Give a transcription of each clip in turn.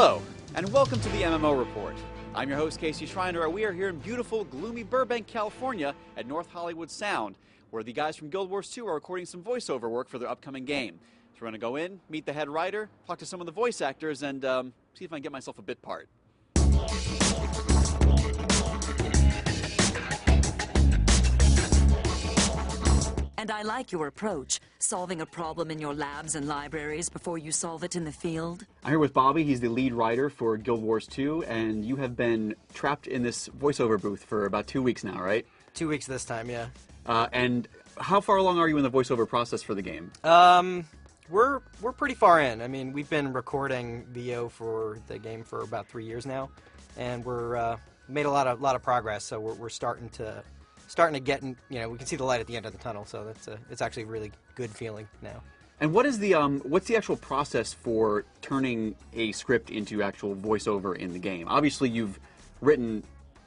Hello, and welcome to the MMO Report. I'm your host, Casey Schreiner, and we are here in beautiful, gloomy Burbank, California at North Hollywood Sound, where the guys from Guild Wars 2 are recording some voiceover work for their upcoming game. So we're going to go in, meet the head writer, talk to some of the voice actors, and see if I can get myself a bit part. And I like your approach, solving a problem in your labs and libraries before you solve it in the field. I'm here with Bobby. He's the lead writer for Guild Wars 2, and you have been trapped in this voiceover booth for about 2 weeks now, right? 2 weeks this time, yeah. And how far along are you in the voiceover process for the game? We're pretty far in. I mean, we've been recording VO for the game for about 3 years now, and we're made a lot of progress. So we're starting to get in, we can see the light at the end of the tunnel. So it's actually a really good feeling now. And what is the what's the actual process for turning a script into actual voiceover in the game? Obviously, you've written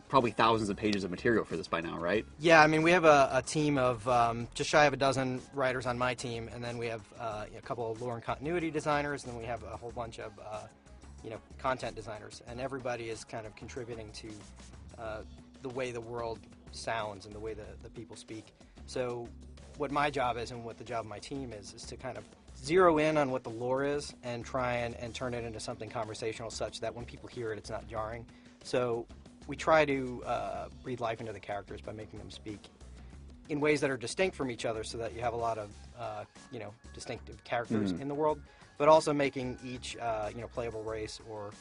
probably thousands of pages of material for this by now, right? Yeah, I mean, we have a team of just shy of a dozen writers on my team, and then we have a couple of lore and continuity designers, and then we have a whole bunch of content designers, and everybody is kind of contributing to the way the world sounds and the way the people speak. So what my job is and what the job of my team is to kind of zero in on what the lore is and try and turn it into something conversational such that when people hear it, it's not jarring. So we try to breathe life into the characters by making them speak in ways that are distinct from each other so that you have a lot of distinctive characters in the world, but also making each playable race or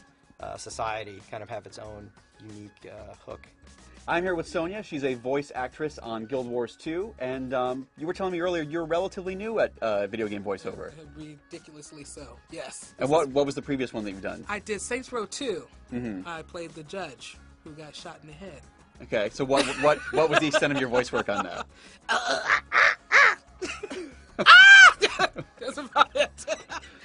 society kind of have its own unique hook. I'm here with Sonia. She's a voice actress on Guild Wars 2, and you were telling me earlier you're relatively new at video game voiceover. Ridiculously so, yes. And what was the previous one that you've done? I did Saints Row 2. I played the judge who got shot in the head. Okay, so what was the extent of your voice work on that? That's about it.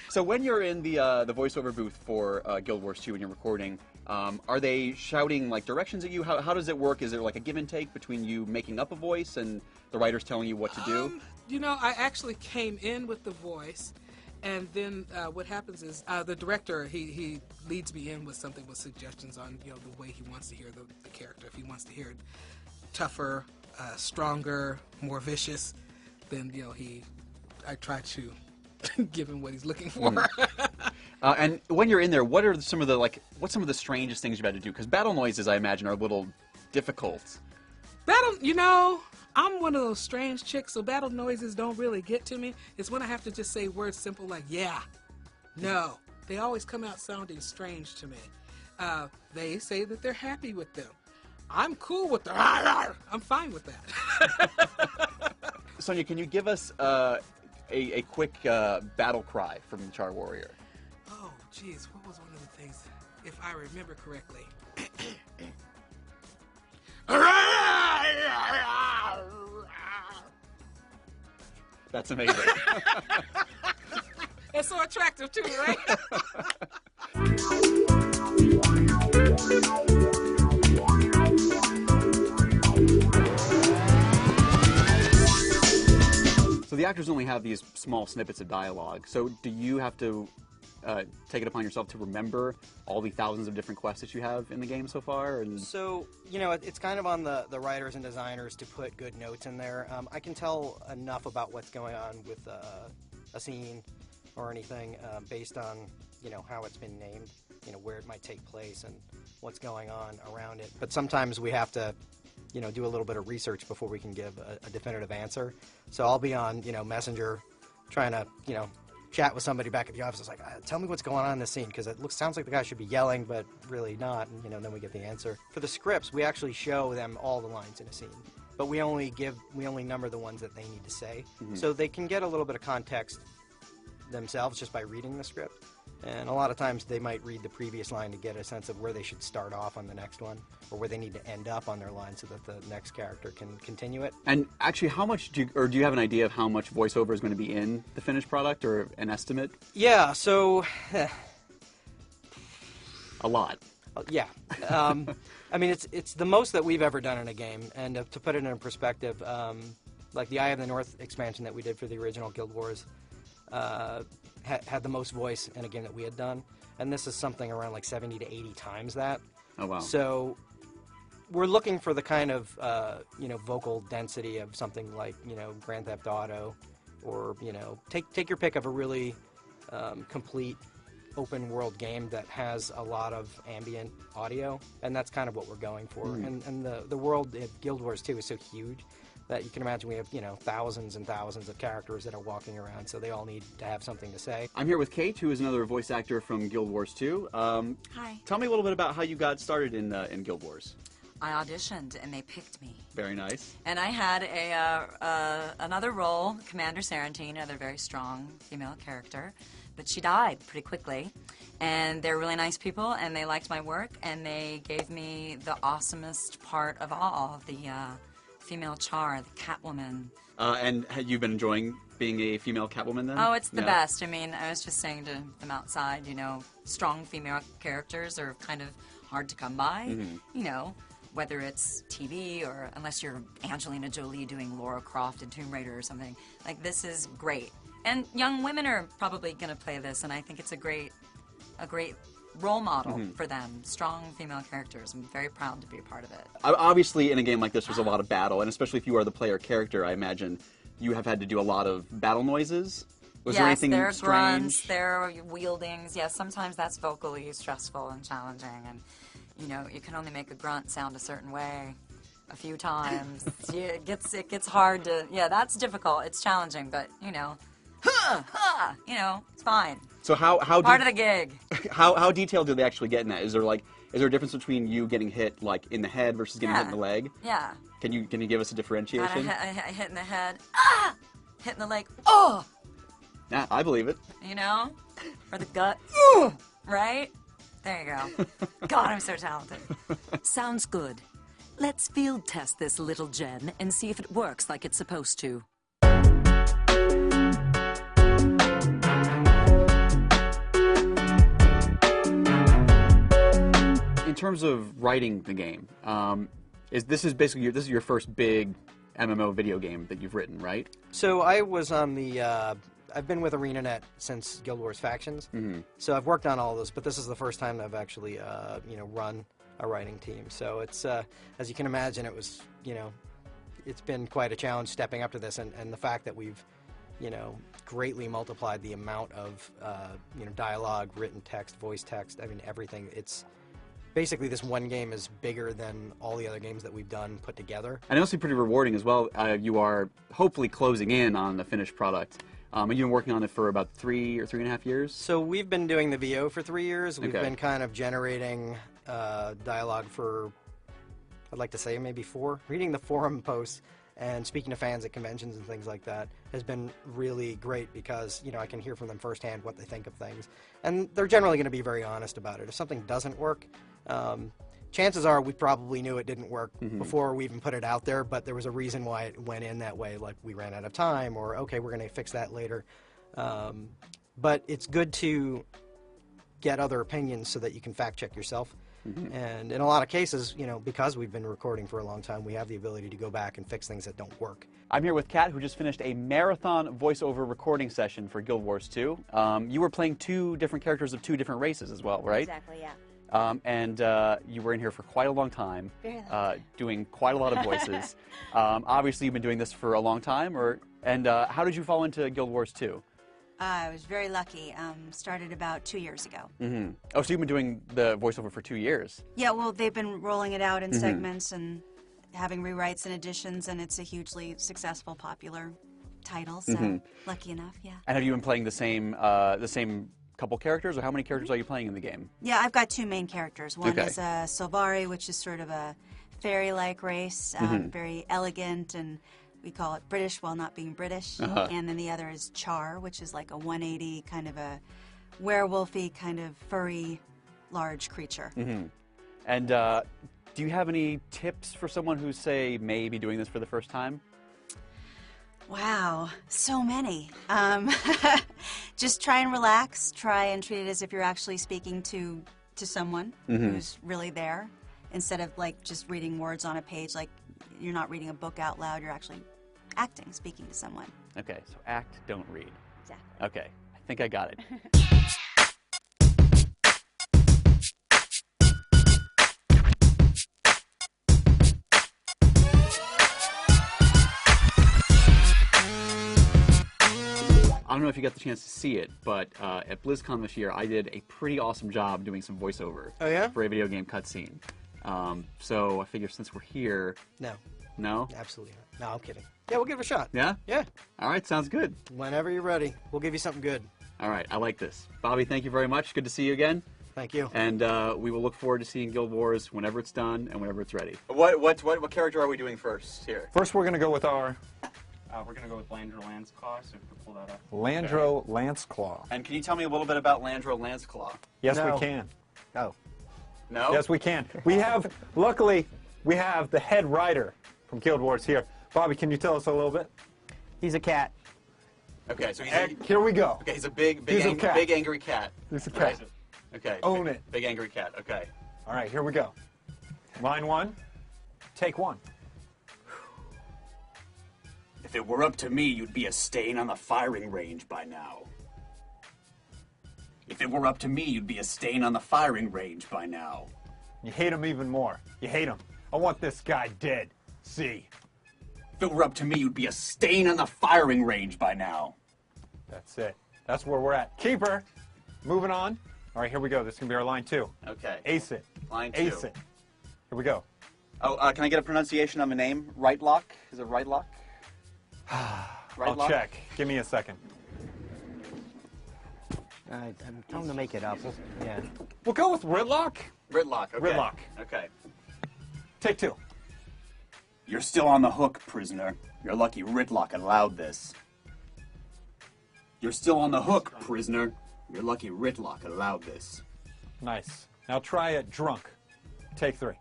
So when you're in the voiceover booth for Guild Wars 2 and you're recording, are they shouting like directions at you? How does it work? Is there like a give and take between you making up a voice and the writers telling you what to do? I actually came in with the voice, and then what happens is the director, he leads me in with something with suggestions on the way he wants to hear the character. If he wants to hear it tougher, stronger, more vicious, then I try to give him what he's looking for. And when you're in there, what's some of the strangest things you've had to do? Because battle noises, I imagine, are a little difficult. I'm one of those strange chicks, so battle noises don't really get to me. It's when I have to just say words simple like, yeah, no. They always come out sounding strange to me. They say that they're happy with them. I'm cool with them. I'm fine with that. Sonia, can you give us a quick battle cry from the Char Warrior? Oh, geez, what was one of the things, if I remember correctly? That's amazing. It's so attractive too, right? So the actors only have these small snippets of dialogue. So do you have to take it upon yourself to remember all the thousands of different quests that you have in the game so far? And So, it's kind of on the writers and designers to put good notes in there. I can tell enough about what's going on with a scene or anything based on, how it's been named, where it might take place and what's going on around it. But sometimes we have to do a little bit of research before we can give a definitive answer. So I'll be on, Messenger trying to, chat with somebody back at the office. It's like, tell me what's going on in this scene, because it sounds like the guy should be yelling, but really not, and, then we get the answer. For the scripts, we actually show them all the lines in a scene, but we only number the ones that they need to say. So they can get a little bit of context themselves just by reading the script. And a lot of times they might read the previous line to get a sense of where they should start off on the next one, or where they need to end up on their line so that the next character can continue it. And actually, how much do you have an idea of how much voiceover is going to be in the finished product, or an estimate? Yeah, so a lot. Yeah. I mean, it's the most that we've ever done in a game, and to put it in perspective, like the Eye of the North expansion that we did for the original Guild Wars, had the most voice in a game that we had done, and this is something around like 70 to 80 times that. Oh wow! So we're looking for the kind of vocal density of something like Grand Theft Auto, or take your pick of a really complete open world game that has a lot of ambient audio, and that's kind of what we're going for. And the world of Guild Wars 2 is so huge that you can imagine we have thousands and thousands of characters that are walking around, so they all need to have something to say. I'm here with Kate, who is another voice actor from Guild Wars 2. Hi. Tell me a little bit about how you got started in Guild Wars. I auditioned and they picked me. Very nice. And I had another role, Commander Sarantine, another very strong female character, but she died pretty quickly. And they're really nice people, and they liked my work, and they gave me the awesomest part of all, the female Char, the Catwoman. And had you been enjoying being a female Catwoman then? Oh, it's the best. I mean, I was just saying to them outside, strong female characters are kind of hard to come by, whether it's TV or unless you're Angelina Jolie doing Lara Croft in Tomb Raider or something. Like, this is great. And young women are probably going to play this, and I think it's a great role model for them. Strong female characters. I'm very proud to be a part of it. Obviously, in a game like this, there's a lot of battle, and especially if you are the player character, I imagine you have had to do a lot of battle noises. Was there anything there are strange? grunts, there are wieldings. Yes, sometimes that's vocally stressful and challenging, and you can only make a grunt sound a certain way a few times. It gets hard to. Yeah, that's difficult. It's challenging, but it's fine. So how part of the gig. How detailed do they actually get in that? Is there a difference between you getting hit like in the head versus getting hit in the leg? Yeah. Can you give us a differentiation? I hit in the head. Hit in the leg. Oh. Yeah, I believe it. Or the gut. Right? There you go. God, I'm so talented. Sounds good. Let's field test this little gem and see if it works like it's supposed to. In terms of writing the game, this is your first big MMO video game that you've written, right? So I was on the. I've been with ArenaNet since Guild Wars Factions, so I've worked on all of this, but this is the first time I've actually, run a writing team. So it's, as you can imagine, it was, it's been quite a challenge stepping up to this, and the fact that we've, greatly multiplied the amount of, dialogue, written text, voice text. I mean, everything. It's basically this one game is bigger than all the other games that we've done put together. And also pretty rewarding as well. You are hopefully closing in on the finished product. You've been working on it for about 3 or 3.5 years? So we've been doing the VO for 3 years. We've been kind of generating dialogue for, I'd like to say, maybe 4. Reading the forum posts and speaking to fans at conventions and things like that has been really great because, I can hear from them firsthand what they think of things. And they're generally going to be very honest about it. If something doesn't work, chances are we probably knew it didn't work before we even put it out there, but there was a reason why it went in that way, like we ran out of time, or okay, we're going to fix that later. But it's good to get other opinions so that you can fact check yourself. And in a lot of cases, because we've been recording for a long time, we have the ability to go back and fix things that don't work. I'm here with Kat, who just finished a marathon voiceover recording session for Guild Wars 2. You were playing 2 different characters of 2 different races as well, right? Exactly, yeah. And you were in here for quite a long time, doing quite a lot of voices. Obviously, you've been doing this for a long time, and how did you fall into Guild Wars 2? I was very lucky. Started about 2 years ago. Oh, so you've been doing the voiceover for 2 years? Yeah, well, they've been rolling it out in segments and having rewrites and additions, and it's a hugely successful, popular title, so lucky enough, yeah. And have you been playing the same couple characters, or how many characters are you playing in the game? Yeah, I've got 2 main characters. One is Solvari, which is sort of a fairy-like race, very elegant, and we call it British while not being British. And then the other is Char, which is like a 180 kind of a werewolfy, kind of furry, large creature. And do you have any tips for someone who's, say, maybe doing this for the first time? Wow, so many. Just try and relax. Try and treat it as if you're actually speaking to someone who's really there, instead of like just reading words on a page. Like you're not reading a book out loud. You're actually acting, speaking to someone. Okay, so act, don't read. Exactly. Okay, I think I got it. I don't know if you got the chance to see it, but at BlizzCon this year, I did a pretty awesome job doing some voiceover Oh, yeah? for a video game cutscene. So I figure since we're here... No. No? Absolutely not. No, I'm kidding. Yeah, we'll give it a shot. Yeah? Yeah. All right, sounds good. Whenever you're ready, we'll give you something good. All right, I like this. Bobby, thank you very much. Good to see you again. Thank you. And we will look forward to seeing Guild Wars whenever it's done and whenever it's ready. What character are we doing first here? First, we're going to go with our we're going to go with Landro Lanceclaw, so if you could pull that up. Landro Lanceclaw. And can you tell me a little bit about Landro Lanceclaw? Yes, No. we can. Oh. No? Yes, we can. We have, luckily, we have the head writer from Guild Wars here. Bobby, can you tell us a little bit? He's a cat. Okay, so Here we go. okay, he's a big He's a cat. big angry cat. He's a cat. Okay. Own big, it. Big angry cat. Okay. All right, here we go. Line 1, take 1. If it were up to me, you'd be a stain on the firing range by now. If it were up to me, you'd be a stain on the firing range by now. You hate him even more. You hate him. I want this guy dead. See. If it were up to me, you'd be a stain on the firing range by now. That's it. That's where we're at. Keeper. Moving on. All right, here we go. This is going to be our line 2. Okay. Ace it. Line 2. Ace it. Here we go. Oh, can I get a pronunciation on the name? Rightlock? Is it Rightlock? I'll check. Give me a second. I'm telling him to make it up. Yeah. We'll go with Ridlock. Ridlock. Okay. Ridlock. Okay. Take 2. You're still on the hook, prisoner. You're lucky Ridlock allowed this. You're still on the hook, prisoner. You're lucky Ridlock allowed this. Nice. Now try it drunk. Take 3.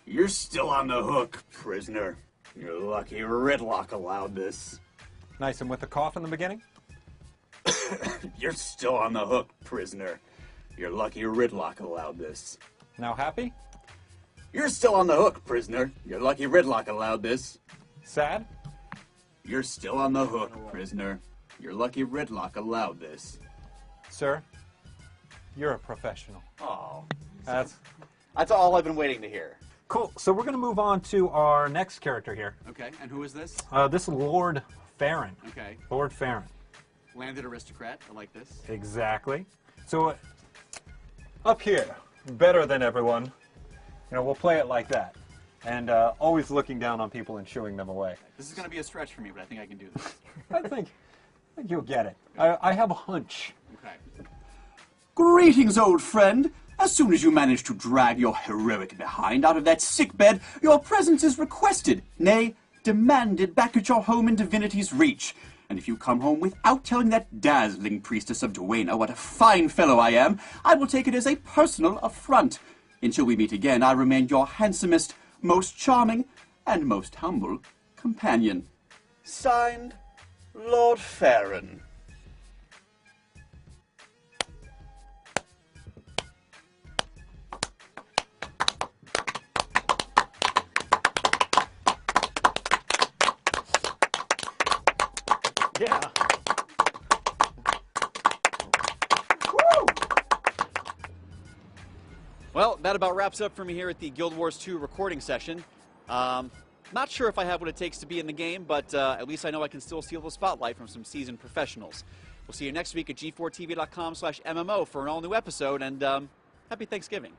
You're still on the hook, prisoner. You're lucky Ridlock allowed this. Nice. And with the cough in the beginning? You're still on the hook, prisoner. You're lucky Ridlock allowed this. Now happy? You're still on the hook, prisoner. You're lucky Ridlock allowed this. Sad? You're still on the hook, prisoner. You're lucky Ridlock allowed this. Sir, you're a professional. Oh. That's That's all I've been waiting to hear. cool. So we're going to move on to our next character here. Okay, and who is this? This is Lord Farron. Okay. Lord Farron. Landed aristocrat. I like this. Exactly. So up here, better than everyone. You know, we'll play it like that. And always looking down on people and shooing them away. This is going to be a stretch for me, but I think I can do this. I think you'll get it. I have a hunch. Okay. Greetings, old friend. As soon as you manage to drag your heroic behind out of that sickbed, your presence is requested, nay, demanded back at your home in Divinity's Reach. And if you come home without telling that dazzling priestess of Duena what a fine fellow I am, I will take it as a personal affront. Until we meet again, I remain your handsomest, most charming, and most humble companion. Signed, Lord Farron. Yeah. Well, that about wraps up for me here at the Guild Wars 2 recording session. Not sure if I have what it takes to be in the game, but at least I know I can still steal the spotlight from some seasoned professionals. We'll see you next week at g4tv.com/MMO for an all-new episode, and happy Thanksgiving.